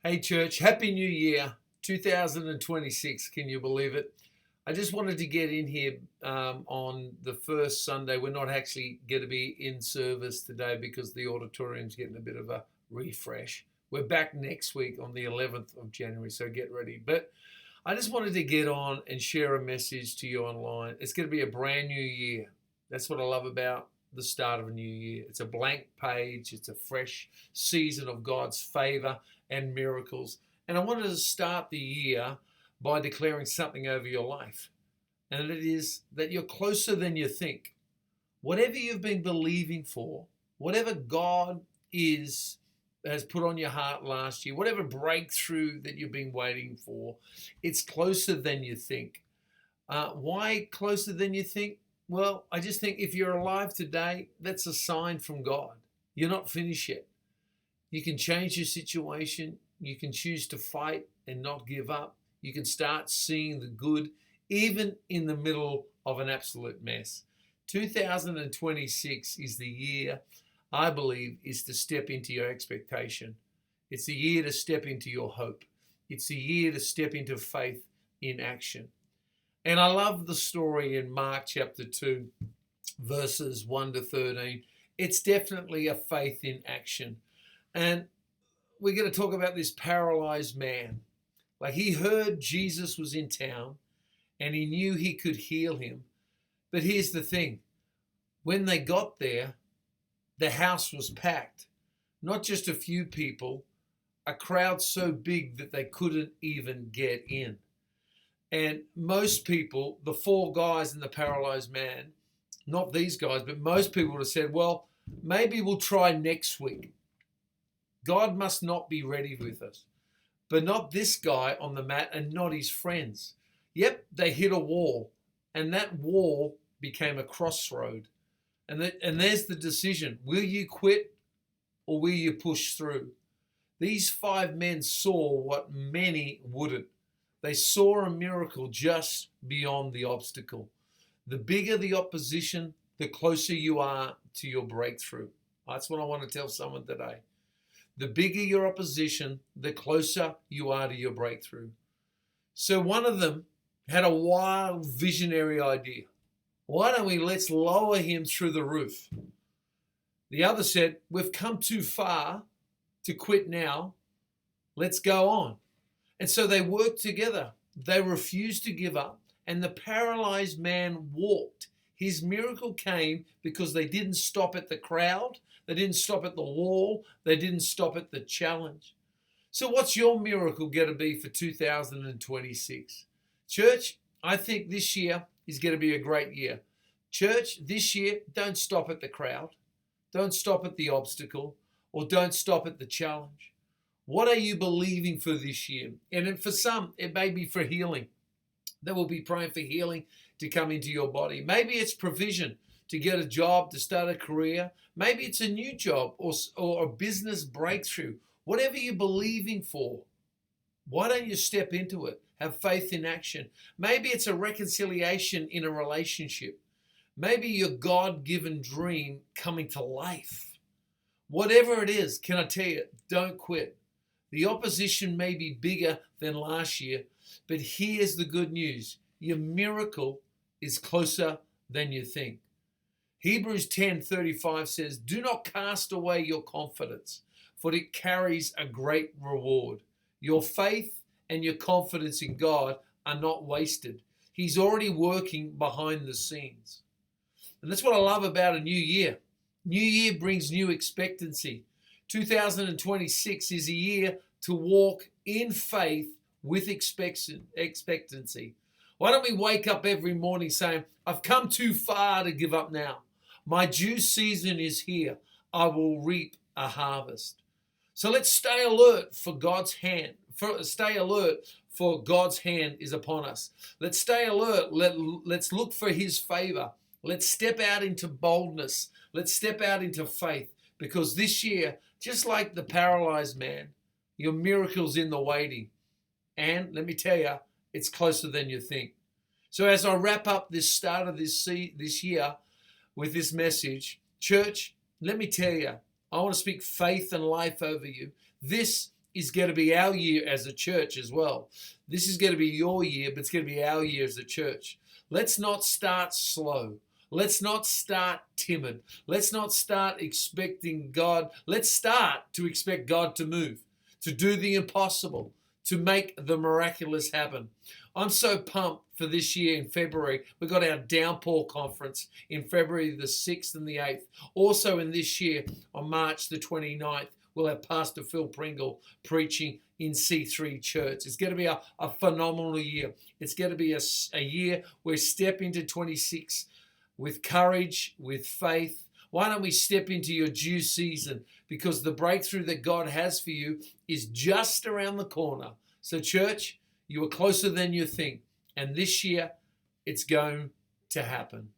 Hey church, Happy New Year 2026. Can you believe it? I just wanted to get in here on the first Sunday. We're not actually going to be in service today because the auditorium's getting a bit of a refresh. We're back next week on the 11th of January, so get ready. But I just wanted to get on and share a message to you online. It's going to be a brand new year. That's what I love about the start of a new year. It's a blank page. It's a fresh season of God's favor and miracles. And I wanted to start the year by declaring something over your life. And it is that you're closer than you think. Whatever you've been believing for, whatever God has put on your heart last year, whatever breakthrough that you've been waiting for, it's closer than you think. Why closer than you think? Well, I just think if you're alive today, that's a sign from God. You're not finished yet. You can change your situation. You can choose to fight and not give up. You can start seeing the good, even in the middle of an absolute mess. 2026 is the year, I believe, is to step into your expectation. It's the year to step into your hope. It's the year to step into faith in action. And I love the story in Mark chapter 2, verses 1 to 13. It's definitely a faith in action. And we're going to talk about this paralyzed man. Like, he heard Jesus was in town and he knew he could heal him. But here's the thing. When they got there, the house was packed. Not just a few people, a crowd so big that they couldn't even get in. And most people, the four guys and the paralyzed man, not these guys, but most people would have said, well, maybe we'll try next week. God must not be ready with us. But not this guy on the mat and not his friends. Yep, they hit a wall. And that wall became a crossroad. And there's the decision. Will you quit or will you push through? These five men saw what many wouldn't. They saw a miracle just beyond the obstacle. The bigger the opposition, the closer you are to your breakthrough. That's what I want to tell someone today. The bigger your opposition, the closer you are to your breakthrough. So one of them had a wild visionary idea. Why don't let's lower him through the roof? The other said, we've come too far to quit now. Let's go on. And so they worked together. They refused to give up. And the paralyzed man walked. His miracle came because they didn't stop at the crowd. They didn't stop at the wall. They didn't stop at the challenge. So what's your miracle going to be for 2026? Church, I think this year is going to be a great year. Church, this year, don't stop at the crowd. Don't stop at the obstacle, or don't stop at the challenge. What are you believing for this year? And for some, it may be for healing. They will be praying for healing to come into your body. Maybe it's provision to get a job, to start a career. Maybe it's a new job or a business breakthrough. Whatever you're believing for, why don't you step into it? Have faith in action. Maybe it's a reconciliation in a relationship. Maybe your God-given dream coming to life. Whatever it is, can I tell you, don't quit. The opposition may be bigger than last year, but here's the good news. Your miracle is closer than you think. Hebrews 10:35 says, do not cast away your confidence, for it carries a great reward. Your faith and your confidence in God are not wasted. He's already working behind the scenes. And that's what I love about a new year. New year brings new expectancy. 2026 is a year to walk in faith with expectancy. Why don't we wake up every morning saying, I've come too far to give up now. My due season is here. I will reap a harvest. So let's stay alert for God's hand. Stay alert for God's hand is upon us. Let's stay alert. Let's look for his favor. Let's step out into boldness. Let's step out into faith. Because this year, just like the paralyzed man, your miracle's in the waiting. And let me tell you, it's closer than you think. So as I wrap up this start of this year with this message, church, let me tell you, I want to speak faith and life over you. This is going to be our year as a church as well. This is going to be your year, but it's going to be our year as a church. Let's not start slow. Let's not start timid. Let's not start expecting God. Let's start to expect God to move, to do the impossible, to make the miraculous happen. I'm so pumped for this year in February. We've got our Downpour Conference in February the 6th and the 8th. Also in this year, on March the 29th, we'll have Pastor Phil Pringle preaching in C3 Church. It's going to be a phenomenal year. It's going to be a year where we step into 26 with courage, with faith. Why don't we step into your due season? Because the breakthrough that God has for you is just around the corner. So church, you are closer than you think. And this year, it's going to happen.